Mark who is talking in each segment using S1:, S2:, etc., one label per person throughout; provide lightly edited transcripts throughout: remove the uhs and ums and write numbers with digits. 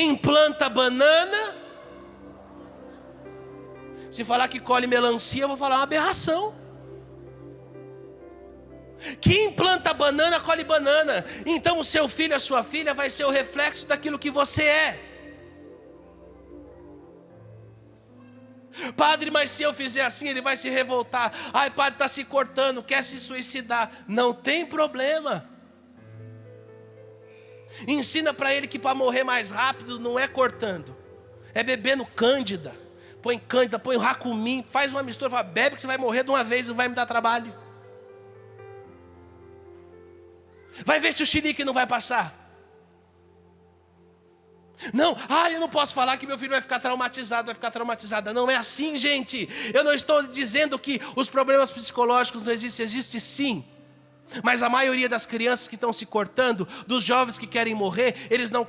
S1: Quem planta banana, se falar que colhe melancia, eu vou falar uma aberração. Quem planta banana, colhe banana. Então o seu filho, a sua filha vai ser o reflexo daquilo que você é. Padre, mas se eu fizer assim, ele vai se revoltar. Ai, padre, está se cortando, quer se suicidar. Não tem problema. Ensina para ele que para morrer mais rápido não é cortando, é bebendo cândida. Põe cândida, põe o racumim, faz uma mistura, fala, bebe que você vai morrer de uma vez, não vai me dar trabalho. Vai ver se o xilique não vai passar. Não, eu não posso falar que meu filho vai ficar traumatizado, vai ficar traumatizada. Não é assim, gente. Eu não estou dizendo que os problemas psicológicos não existem, existe sim. Mas a maioria das crianças que estão se cortando, dos jovens que querem morrer, eles não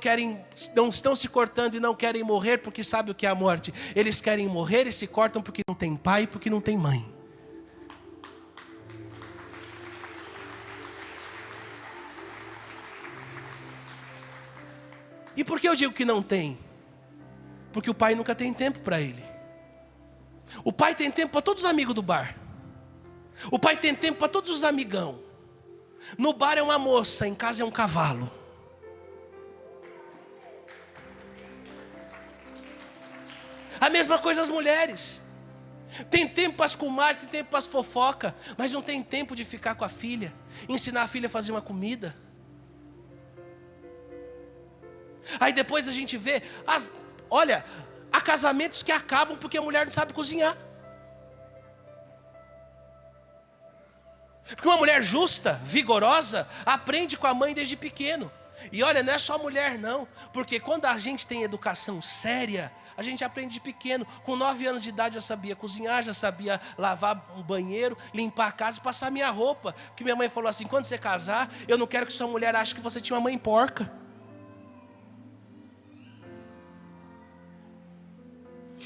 S1: estão se cortando e não querem morrer porque sabem o que é a morte. Eles querem morrer e se cortam porque não tem pai, porque não tem mãe. E por que eu digo que não tem? Porque o pai nunca tem tempo para ele. O pai tem tempo para todos os amigos do bar. O pai tem tempo para todos os amigão. No bar é uma moça, em casa é um cavalo. A mesma coisa as mulheres. Tem tempo para as comadres, tem tempo para as fofocas, mas não tem tempo de ficar com a filha, ensinar a filha a fazer uma comida. Aí depois a gente vê, há casamentos que acabam porque a mulher não sabe cozinhar. Porque uma mulher justa, vigorosa, aprende com a mãe desde pequeno. E olha, não é só mulher não, porque quando a gente tem educação séria, a gente aprende de pequeno. Com 9 anos de idade eu sabia cozinhar, já sabia lavar um banheiro, limpar a casa e passar minha roupa. Porque minha mãe falou assim, quando você casar, eu não quero que sua mulher ache que você tinha uma mãe porca.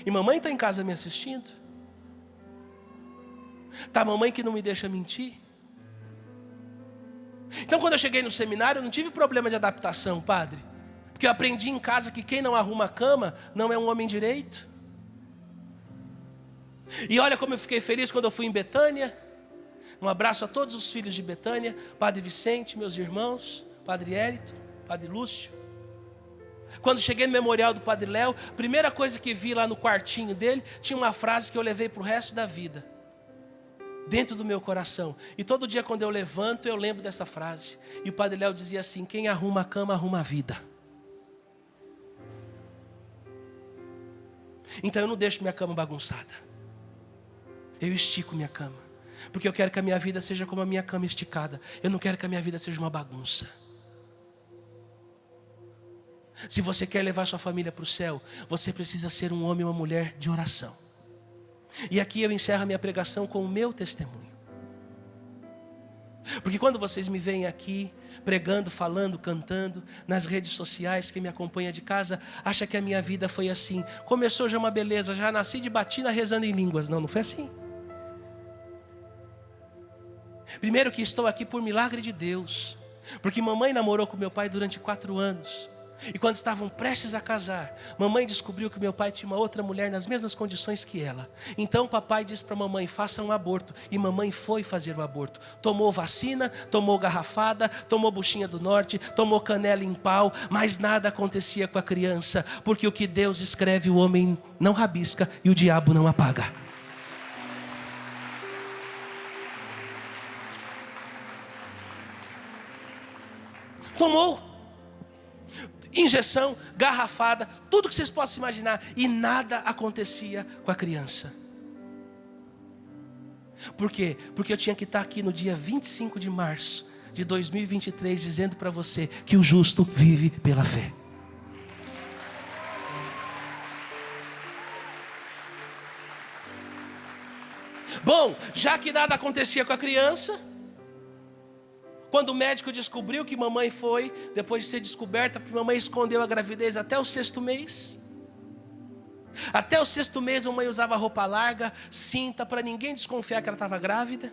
S1: E mamãe está em casa me assistindo? Tá, mamãe que não me deixa mentir? Então quando eu cheguei no seminário eu não tive problema de adaptação, padre. Porque eu aprendi em casa que quem não arruma a cama não é um homem direito. E olha como eu fiquei feliz quando eu fui em Betânia. Um abraço a todos os filhos de Betânia, Padre Vicente, meus irmãos, Padre Érito, Padre Lúcio. Quando cheguei no memorial do Padre Léo, a primeira coisa que vi lá no quartinho dele, tinha uma frase que eu levei para o resto da vida, dentro do meu coração. E todo dia quando eu levanto, eu lembro dessa frase. E o Padre Léo dizia assim, quem arruma a cama, arruma a vida. Então eu não deixo minha cama bagunçada. Eu estico minha cama. Porque eu quero que a minha vida seja como a minha cama esticada. Eu não quero que a minha vida seja uma bagunça. Se você quer levar sua família para o céu, você precisa ser um homem e uma mulher de oração. E aqui eu encerro a minha pregação com o meu testemunho. Porque quando vocês me veem aqui, pregando, falando, cantando, nas redes sociais, quem me acompanha de casa, acha que a minha vida foi assim. Começou já uma beleza, já nasci de batina rezando em línguas. Não, não foi assim. Primeiro que estou aqui por milagre de Deus. Porque mamãe namorou com meu pai durante 4 anos. E quando estavam prestes a casar, mamãe descobriu que meu pai tinha uma outra mulher nas mesmas condições que ela. Então papai disse para mamãe, faça um aborto. E mamãe foi fazer o aborto. Tomou vacina, tomou garrafada, tomou buchinha do norte, tomou canela em pau, mas nada acontecia com a criança. Porque o que Deus escreve o homem não rabisca e o diabo não apaga. Tomou injeção, garrafada, tudo que vocês possam imaginar, e nada acontecia com a criança. Por quê? Porque eu tinha que estar aqui no dia 25 de março de 2023 dizendo para você que o justo vive pela fé. Bom, já que nada acontecia com a criança, quando o médico descobriu que mamãe foi, depois de ser descoberta, porque mamãe escondeu a gravidez até o 6º mês. Até o 6º mês mamãe usava roupa larga, cinta, para ninguém desconfiar que ela estava grávida.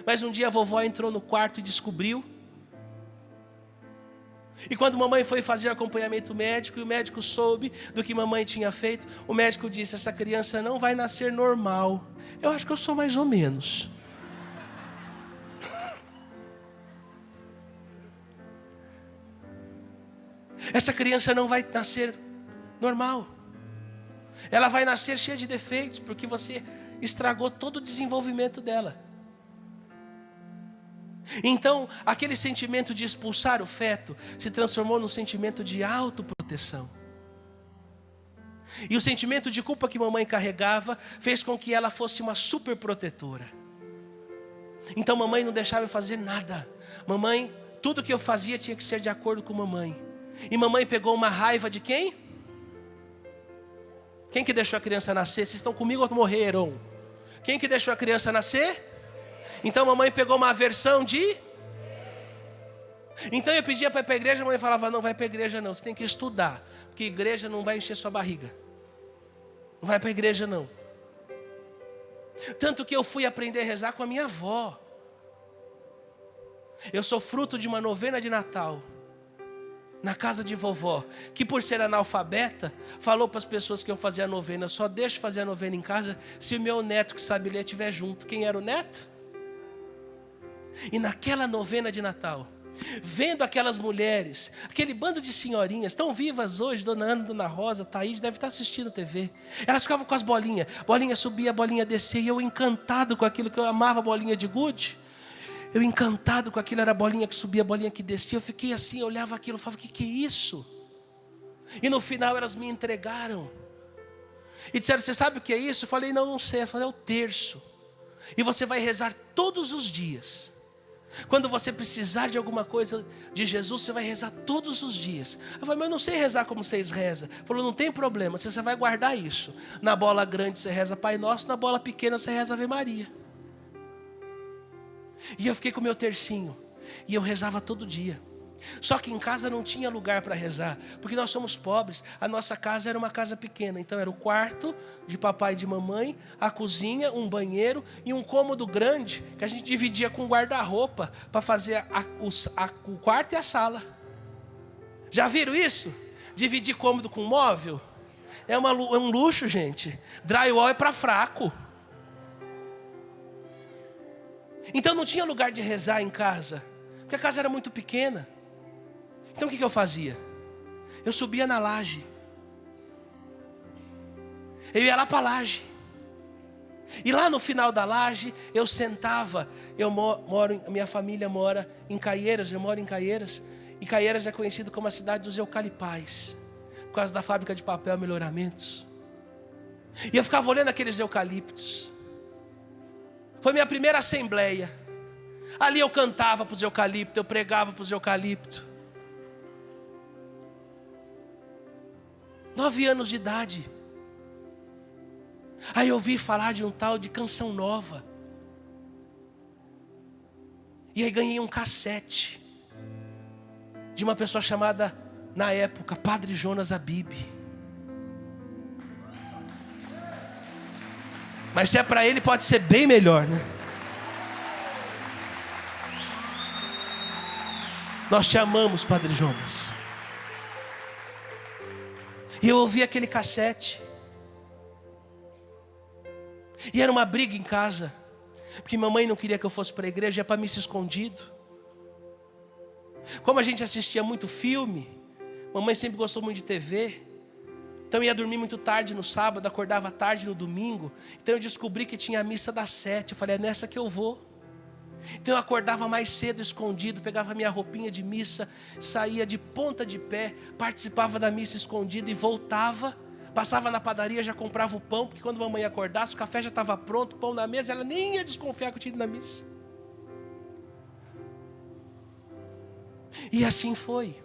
S1: Mas um dia a vovó entrou no quarto e descobriu. E quando mamãe foi fazer acompanhamento médico, e o médico soube do que mamãe tinha feito, o médico disse: essa criança não vai nascer normal. Eu acho que eu sou mais ou menos. Essa criança não vai nascer normal. Ela vai nascer cheia de defeitos, porque você estragou todo o desenvolvimento dela. Então, aquele sentimento de expulsar o feto se transformou num sentimento de autoproteção. E o sentimento de culpa que mamãe carregava fez com que ela fosse uma super protetora. Então mamãe não deixava eu fazer nada. Mamãe, tudo que eu fazia tinha que ser de acordo com mamãe. E mamãe pegou uma raiva de quem? Quem que deixou a criança nascer? Vocês estão comigo ou morreram? Quem que deixou a criança nascer? Então mamãe pegou uma aversão de... Então eu pedia para ir para a igreja, a mãe falava: não vai para a igreja não, você tem que estudar, porque igreja não vai encher sua barriga. Não vai para a igreja não. Tanto que eu fui aprender a rezar com a minha avó. Eu sou fruto de uma novena de Natal na casa de vovó, que por ser analfabeta, falou para as pessoas que iam fazer a novena: só deixo fazer a novena em casa se o meu neto que sabe ler estiver junto. Quem era o neto? E naquela novena de Natal, vendo aquelas mulheres, aquele bando de senhorinhas, tão vivas hoje, Dona Ana, Dona Rosa, Thaís, deve estar assistindo TV. Elas ficavam com as bolinhas, bolinha subia, bolinha descia, e eu encantado com aquilo que eu amava, bolinha de gude. Eu encantado com aquilo, era a bolinha que subia, a bolinha que descia. Eu fiquei assim, eu olhava aquilo, eu falava: que é isso? E no final elas me entregaram. E disseram: você sabe o que é isso? Eu falei: não sei. Eu falei: é o terço. E você vai rezar todos os dias. Quando você precisar de alguma coisa de Jesus, você vai rezar todos os dias. Eu falei: mas eu não sei rezar como vocês rezam. Ele falou: não tem problema, você vai guardar isso. Na bola grande você reza Pai Nosso, na bola pequena você reza Ave Maria. E eu fiquei com o meu tercinho, e eu rezava todo dia. Só que em casa não tinha lugar para rezar, porque nós somos pobres. A nossa casa era uma casa pequena. Então era o quarto de papai e de mamãe, a cozinha, um banheiro e um cômodo grande que a gente dividia com guarda-roupa para fazer o quarto e a sala. Já viram isso? Dividir cômodo com móvel? É um luxo, gente. Drywall é para fraco. Então não tinha lugar de rezar em casa, porque a casa era muito pequena. Então o que eu fazia? Eu subia na laje. Eu ia lá para a laje. E lá no final da laje, eu sentava. Minha família mora em Caieiras, eu moro em Caieiras. E Caieiras é conhecido como a cidade dos eucalipais, por causa da fábrica de papel Melhoramentos. E eu ficava olhando aqueles eucaliptos. Foi minha primeira assembleia. Ali eu cantava para os eucaliptos, eu pregava para os eucaliptos. 9 anos de idade. Aí eu ouvi falar de um tal de Canção Nova. E aí ganhei um cassete de uma pessoa chamada, na época, Padre Jonas Abib. Mas se é para ele, pode ser bem melhor, né? Nós te amamos, Padre Jonas. E eu ouvi aquele cassete. E era uma briga em casa, porque mamãe não queria que eu fosse para a igreja, ia para missa escondido. Como a gente assistia muito filme, mamãe sempre gostou muito de TV. Então eu ia dormir muito tarde no sábado, acordava tarde no domingo. Então eu descobri que tinha a missa das 7. Eu falei: é nessa que eu vou. Então eu acordava mais cedo, escondido, pegava minha roupinha de missa, saía de ponta de pé, participava da missa escondido e voltava. Passava na padaria, já comprava o pão, porque quando a mamãe acordasse, o café já estava pronto, o pão na mesa, ela nem ia desconfiar que eu tinha ido na missa. E assim foi.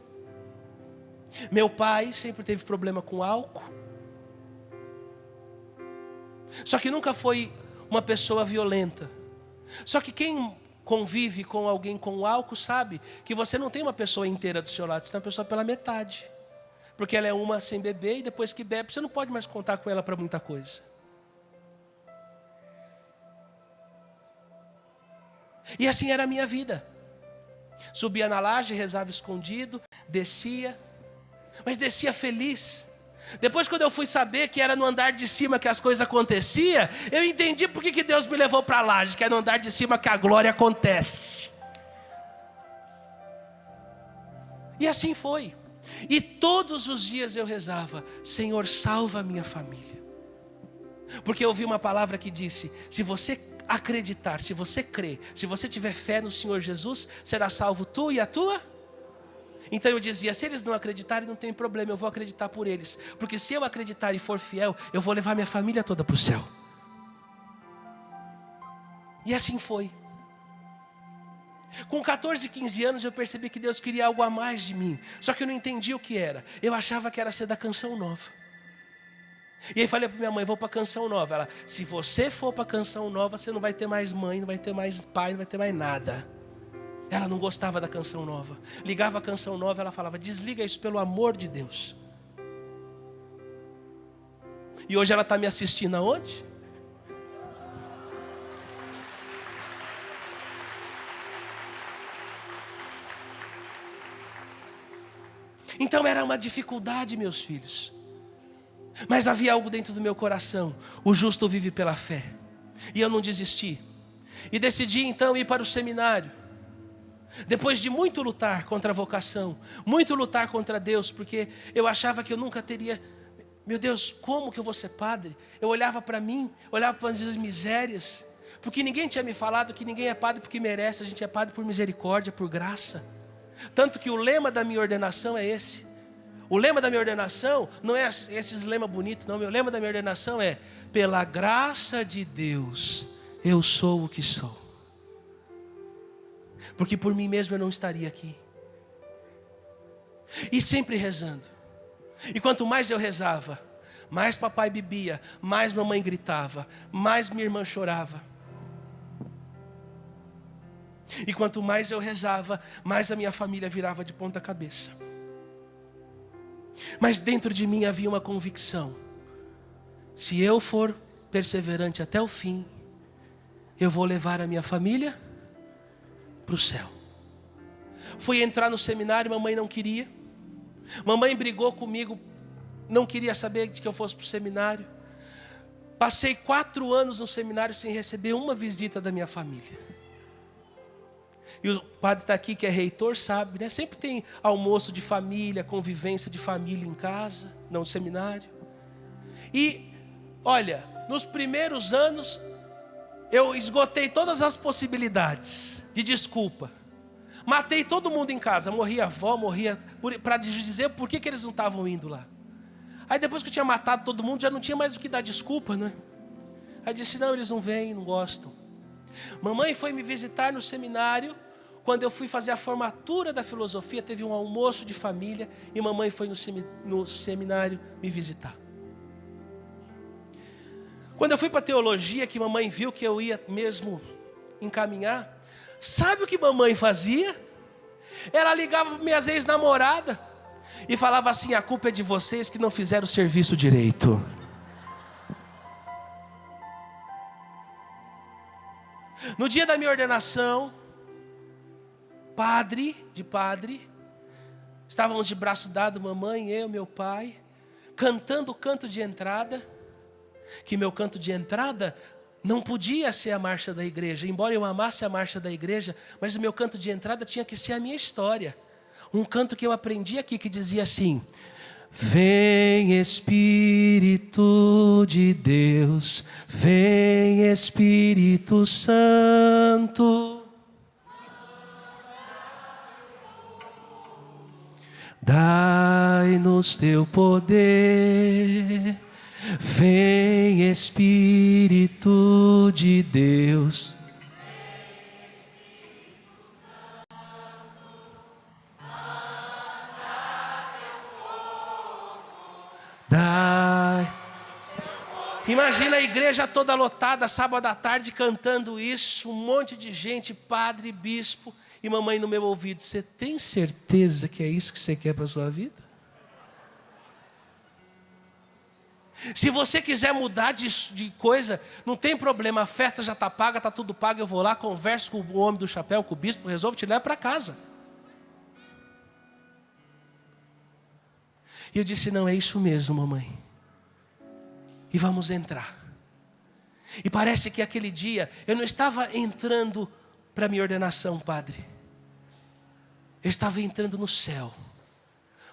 S1: Meu pai sempre teve problema com álcool. Só que nunca foi uma pessoa violenta. Só que quem convive com alguém com álcool sabe que você não tem uma pessoa inteira do seu lado, você tem uma pessoa pela metade. Porque ela é uma sem beber e depois que bebe, você não pode mais contar com ela para muita coisa. E assim era a minha vida. Subia na laje, rezava escondido, descia, mas descia feliz. Depois, quando eu fui saber que era no andar de cima que as coisas aconteciam, eu entendi por que Deus me levou para a laje, que é no andar de cima que a glória acontece. E assim foi. E todos os dias eu rezava: Senhor, salva a minha família. Porque eu ouvi uma palavra que disse: se você acreditar, se você crer, se você tiver fé no Senhor Jesus, será salvo tu e a tua. Então eu dizia: se eles não acreditarem, não tem problema, eu vou acreditar por eles. Porque se eu acreditar e for fiel, eu vou levar minha família toda para o céu. E assim foi. Com 14, 15 anos eu percebi que Deus queria algo a mais de mim. Só que eu não entendia o que era. Eu achava que era ser da Canção Nova. E aí falei para minha mãe: vou para a Canção Nova. Ela: se você for para a Canção Nova, você não vai ter mais mãe, não vai ter mais pai, não vai ter mais nada. Ela não gostava da Canção Nova. Ligava a Canção Nova, ela falava: desliga isso, pelo amor de Deus. E hoje ela está me assistindo aonde? Então era uma dificuldade, meus filhos. Mas havia algo dentro do meu coração: o justo vive pela fé. E eu não desisti. E decidi então ir para o seminário. Depois de muito lutar contra a vocação, muito lutar contra Deus, porque eu achava que eu nunca teria. Meu Deus, como que eu vou ser padre? Eu olhava para mim, olhava para as minhas misérias, porque ninguém tinha me falado que ninguém é padre porque merece, a gente é padre por misericórdia, por graça. Tanto que o lema da minha ordenação é esse. O lema da minha ordenação não é esses lemas bonitos, não. Meu lema da minha ordenação é: pela graça de Deus, eu sou o que sou. Porque por mim mesmo eu não estaria aqui. E sempre rezando. E quanto mais eu rezava, mais papai bebia, mais mamãe gritava, mais minha irmã chorava. E quanto mais eu rezava, mais a minha família virava de ponta cabeça. Mas dentro de mim havia uma convicção: se eu for perseverante até o fim, eu vou levar a minha família para o céu. Fui entrar no seminário, mamãe não queria. Mamãe brigou comigo, não queria saber de que eu fosse para o seminário. Passei 4 anos no seminário sem receber uma visita da minha família. E o padre está aqui, que é reitor, sabe, né? Sempre tem almoço de família, convivência de família em casa, não no seminário. E, olha, nos primeiros anos, eu esgotei todas as possibilidades de desculpa. Matei todo mundo em casa, morria a avó, morria, para dizer por que eles não estavam indo lá. Aí depois que eu tinha matado todo mundo, já não tinha mais o que dar desculpa, né? Aí disse: não, eles não vêm, não gostam. Mamãe foi me visitar no seminário. Quando eu fui fazer a formatura da filosofia, teve um almoço de família e mamãe foi no seminário me visitar. Quando eu fui para a teologia, que mamãe viu que eu ia mesmo encaminhar, sabe o que mamãe fazia? Ela ligava para minhas ex-namoradas e falava assim: a culpa é de vocês que não fizeram o serviço direito. No dia da minha ordenação, padre, estávamos de braço dado, mamãe, eu, meu pai, cantando o canto de entrada, que meu canto de entrada não podia ser a marcha da igreja, embora eu amasse a marcha da igreja, mas o meu canto de entrada tinha que ser a minha história. Um canto que eu aprendi aqui, que dizia assim: vem Espírito de Deus, vem Espírito Santo, dai-nos teu poder, vem Espírito de Deus. Imagina a igreja toda lotada, sábado à tarde, cantando isso, um monte de gente, padre, bispo, e mamãe no meu ouvido: você tem certeza que é isso que você quer para a sua vida? Se você quiser mudar de coisa, não tem problema, a festa já está paga, está tudo pago, eu vou lá, converso com o homem do chapéu, com o bispo, resolvo, te levo para casa. E eu disse, não, é isso mesmo, mamãe. E vamos entrar. E parece que aquele dia, eu não estava entrando para a minha ordenação, padre. Eu estava entrando no céu.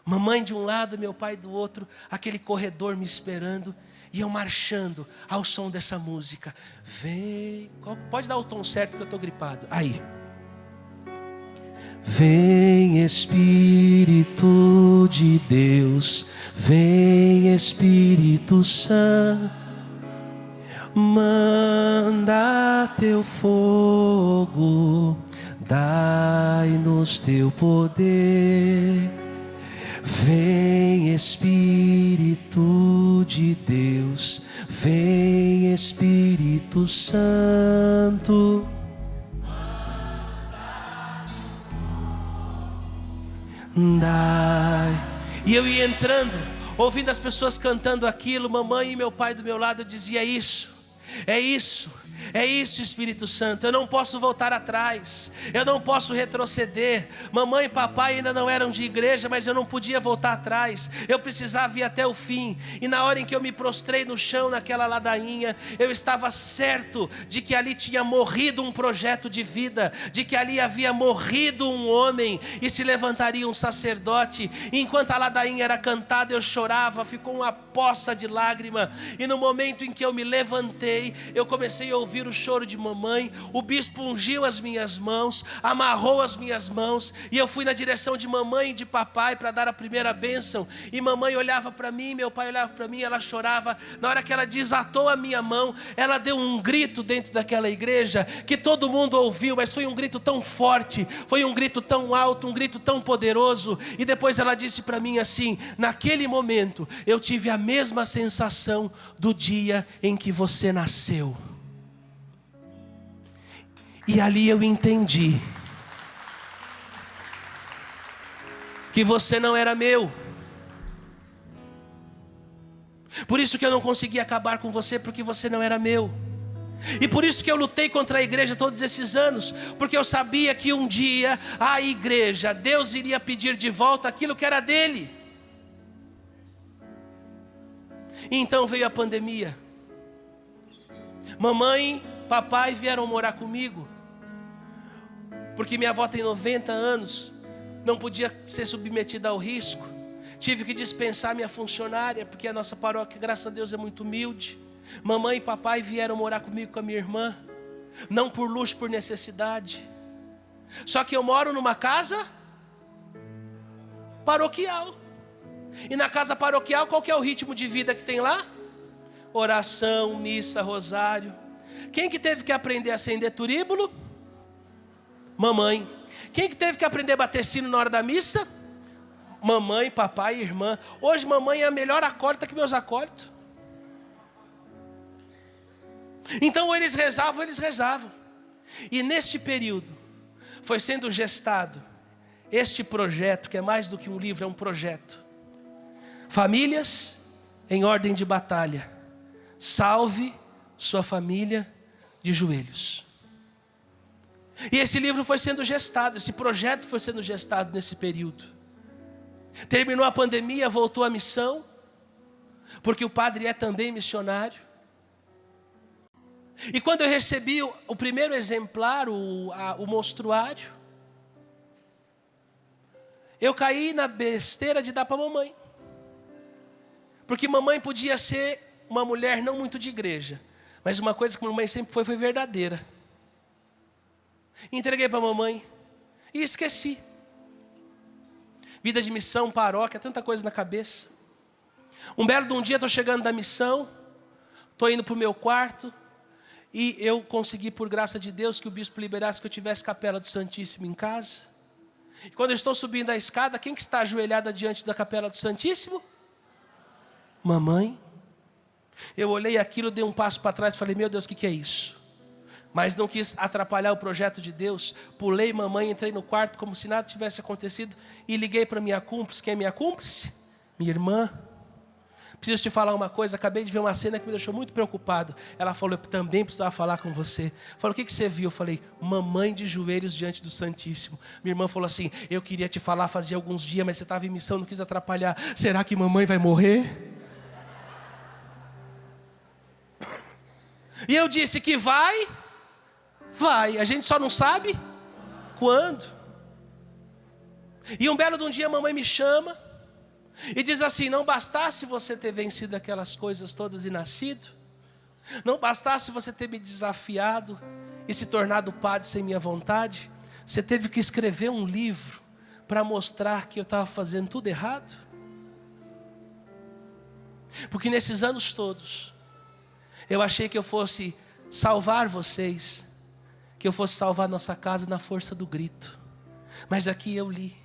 S1: Mamãe de um lado, meu pai do outro, aquele corredor me esperando. E eu marchando ao som dessa música. Vem, pode dar o tom certo que eu estou gripado. Aí. Vem Espírito de Deus, vem Espírito Santo, manda teu fogo, dai-nos teu poder. Vem Espírito de Deus, vem Espírito Santo. E eu ia entrando, ouvindo as pessoas cantando aquilo, mamãe e meu pai do meu lado, eu dizia isso, é isso. É isso, Espírito Santo, eu não posso voltar atrás, eu não posso retroceder. Mamãe e papai ainda não eram de igreja, mas eu não podia voltar atrás, eu precisava ir até o fim. E na hora em que eu me prostrei no chão, naquela ladainha, eu estava certo de que ali tinha morrido um projeto de vida, de que ali havia morrido um homem e se levantaria um sacerdote. E enquanto a ladainha era cantada, eu chorava, ficou uma poça de lágrima. E no momento em que eu me levantei, eu comecei a ouvir o choro de mamãe. O bispo ungiu as minhas mãos, amarrou as minhas mãos, e eu fui na direção de mamãe e de papai para dar a primeira bênção. E mamãe olhava para mim, meu pai olhava para mim, ela chorava. Na hora que ela desatou a minha mão, ela deu um grito dentro daquela igreja que todo mundo ouviu, mas foi um grito tão forte, foi um grito tão alto, um grito tão poderoso. E depois ela disse para mim assim: naquele momento eu tive a mesma sensação do dia em que você nasceu. E ali eu entendi que você não era meu. Por isso que eu não consegui acabar com você, porque você não era meu. E por isso que eu lutei contra a igreja todos esses anos, porque eu sabia que um dia a igreja, Deus iria pedir de volta aquilo que era dele. E então veio a pandemia. Mamãe, papai vieram morar comigo, porque minha avó tem 90 anos, não podia ser submetida ao risco. Tive que dispensar minha funcionária, porque a nossa paróquia, graças a Deus, é muito humilde. Mamãe e papai vieram morar comigo, com a minha irmã, não por luxo, por necessidade. Só que eu moro numa casa paroquial. E na casa paroquial, qual que é o ritmo de vida que tem lá? Oração, missa, rosário. Quem que teve que aprender a acender turíbulo? Mamãe. Quem que teve que aprender a bater sino na hora da missa? Mamãe, papai e irmã. Hoje mamãe é a melhor acólita que meus acólitos. Então eles rezavam. E neste período foi sendo gestado este projeto, que é mais do que um livro, é um projeto. Famílias em ordem de batalha. Salve sua família de joelhos. E esse livro foi sendo gestado, esse projeto foi sendo gestado nesse período. Terminou a pandemia, voltou à missão, porque o padre é também missionário. E quando eu recebi o primeiro exemplar, o mostruário, eu caí na besteira de dar para a mamãe. Porque mamãe podia ser uma mulher não muito de igreja, mas uma coisa que a mamãe sempre foi verdadeira. Entreguei para a mamãe e esqueci. Vida de missão, paróquia, tanta coisa na cabeça. Um belo de um dia, estou chegando da missão, estou indo para o meu quarto, e eu consegui, por graça de Deus, que o bispo liberasse que eu tivesse capela do Santíssimo em casa. E quando eu estou subindo a escada, quem que está ajoelhada diante da capela do Santíssimo? Mamãe. Eu olhei aquilo, dei um passo para trás e falei: meu Deus, o que é isso? Mas não quis atrapalhar o projeto de Deus. Pulei mamãe, entrei no quarto como se nada tivesse acontecido e liguei para minha cúmplice. Quem é minha cúmplice? Minha irmã. Preciso te falar uma coisa, acabei de ver uma cena que me deixou muito preocupado. Ela falou, eu também precisava falar com você. Falou, o que você viu? Eu falei, mamãe de joelhos diante do Santíssimo. Minha irmã falou assim, eu queria te falar fazia alguns dias, mas você estava em missão, não quis atrapalhar. Será que mamãe vai morrer? E eu disse que vai, a gente só não sabe quando. E um belo de um dia a mamãe me chama e diz assim, não bastasse você ter vencido aquelas coisas todas e nascido, não bastasse você ter me desafiado e se tornado padre sem minha vontade, você teve que escrever um livro para mostrar que eu estava fazendo tudo errado. Porque nesses anos todos, eu achei que eu fosse salvar vocês, que eu fosse salvar nossa casa na força do grito. Mas aqui eu li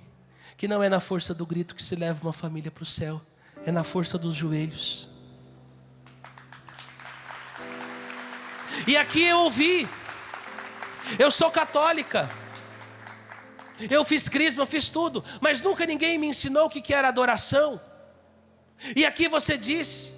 S1: que não é na força do grito que se leva uma família para o céu, é na força dos joelhos. E aqui eu ouvi, eu sou católica, eu fiz crisma, eu fiz tudo, mas nunca ninguém me ensinou o que era adoração. E aqui você disse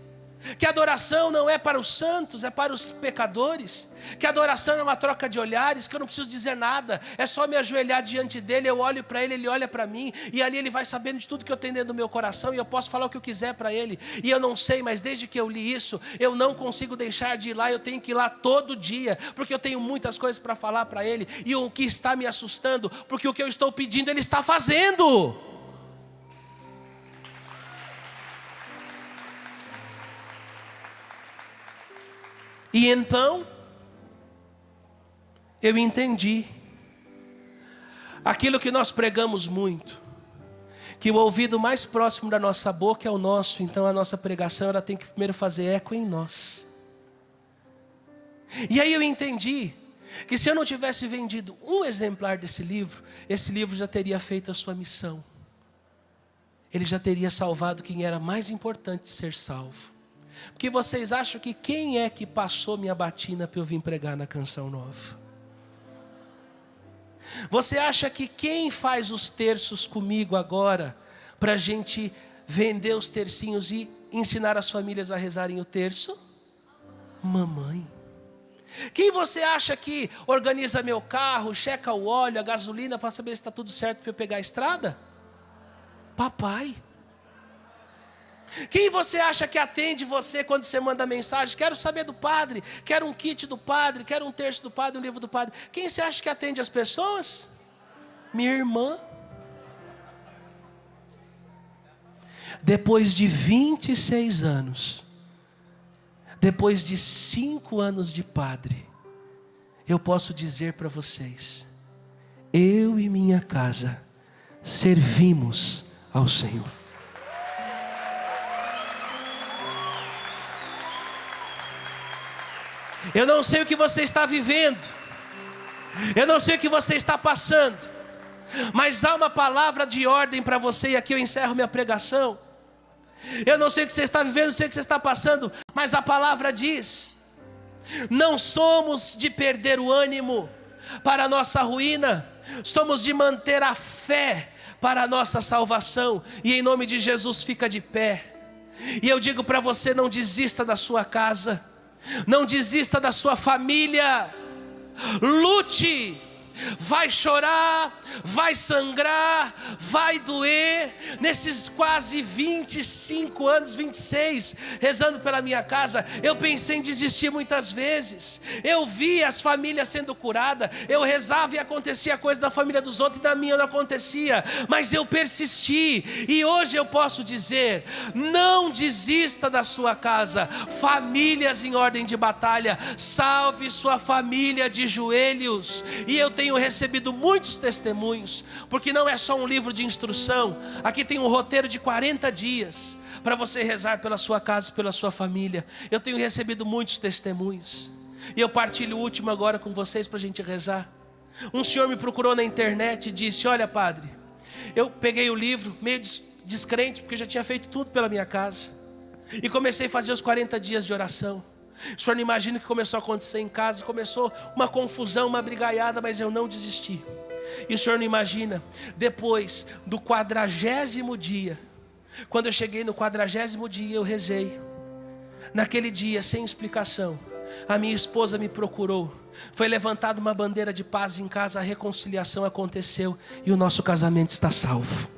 S1: que a adoração não é para os santos, é para os pecadores, que a adoração é uma troca de olhares, que eu não preciso dizer nada, é só me ajoelhar diante dele, eu olho para ele, ele olha para mim, e ali ele vai sabendo de tudo que eu tenho dentro do meu coração, e eu posso falar o que eu quiser para ele, e eu não sei, mas desde que eu li isso, eu não consigo deixar de ir lá, eu tenho que ir lá todo dia, porque eu tenho muitas coisas para falar para ele, e o que está me assustando, porque o que eu estou pedindo ele está fazendo. E então, eu entendi aquilo que nós pregamos muito, que o ouvido mais próximo da nossa boca é o nosso, então a nossa pregação ela tem que primeiro fazer eco em nós. E aí eu entendi que se eu não tivesse vendido um exemplar desse livro, esse livro já teria feito a sua missão. Ele já teria salvado quem era mais importante de ser salvo. Porque vocês acham que quem é que passou minha batina para eu vir pregar na Canção Nova? Você acha que quem faz os terços comigo agora, para a gente vender os tercinhos e ensinar as famílias a rezarem o terço? Mamãe. Quem você acha que organiza meu carro, checa o óleo, a gasolina, para saber se está tudo certo para eu pegar a estrada? Papai. Quem você acha que atende você quando você manda mensagem? Quero saber do padre, quero um kit do padre, quero um terço do padre, um livro do padre. Quem você acha que atende as pessoas? Minha irmã. Depois de 26 anos, depois de 5 anos de padre, eu posso dizer para vocês, eu e minha casa servimos ao Senhor. Eu não sei o que você está vivendo, eu não sei o que você está passando, mas há uma palavra de ordem para você, e aqui eu encerro minha pregação. Eu não sei o que você está vivendo, não sei o que você está passando, mas a palavra diz, não somos de perder o ânimo para a nossa ruína, somos de manter a fé para a nossa salvação, e em nome de Jesus fica de pé. E eu digo para você, não desista da sua casa, não desista da sua família, lute, vai chorar, vai sangrar, vai doer. Nesses quase 25 anos, 26, rezando pela minha casa, eu pensei em desistir muitas vezes. Eu vi as famílias sendo curadas, eu rezava e acontecia coisa da família dos outros e da minha não acontecia, mas eu persisti, e hoje eu posso dizer, não desista da sua casa. Famílias em ordem de batalha, salve sua família de joelhos. E eu tenho recebido muitos testemunhos, porque não é só um livro de instrução, aqui tem um roteiro de 40 dias, para você rezar pela sua casa e pela sua família. Eu tenho recebido muitos testemunhos, e eu partilho o último agora com vocês, para a gente rezar. Um senhor me procurou na internet e disse, olha padre, eu peguei o livro, meio descrente, porque eu já tinha feito tudo pela minha casa, e comecei a fazer os 40 dias de oração. O senhor não imagina o que começou a acontecer em casa. Começou uma confusão, uma brigaiada, mas eu não desisti. E o senhor não imagina, depois do 40º dia, Quando eu cheguei no 40º dia, eu rezei. Naquele dia, sem explicação, a minha esposa me procurou. Foi levantada uma bandeira de paz em casa, a reconciliação aconteceu e o nosso casamento está salvo.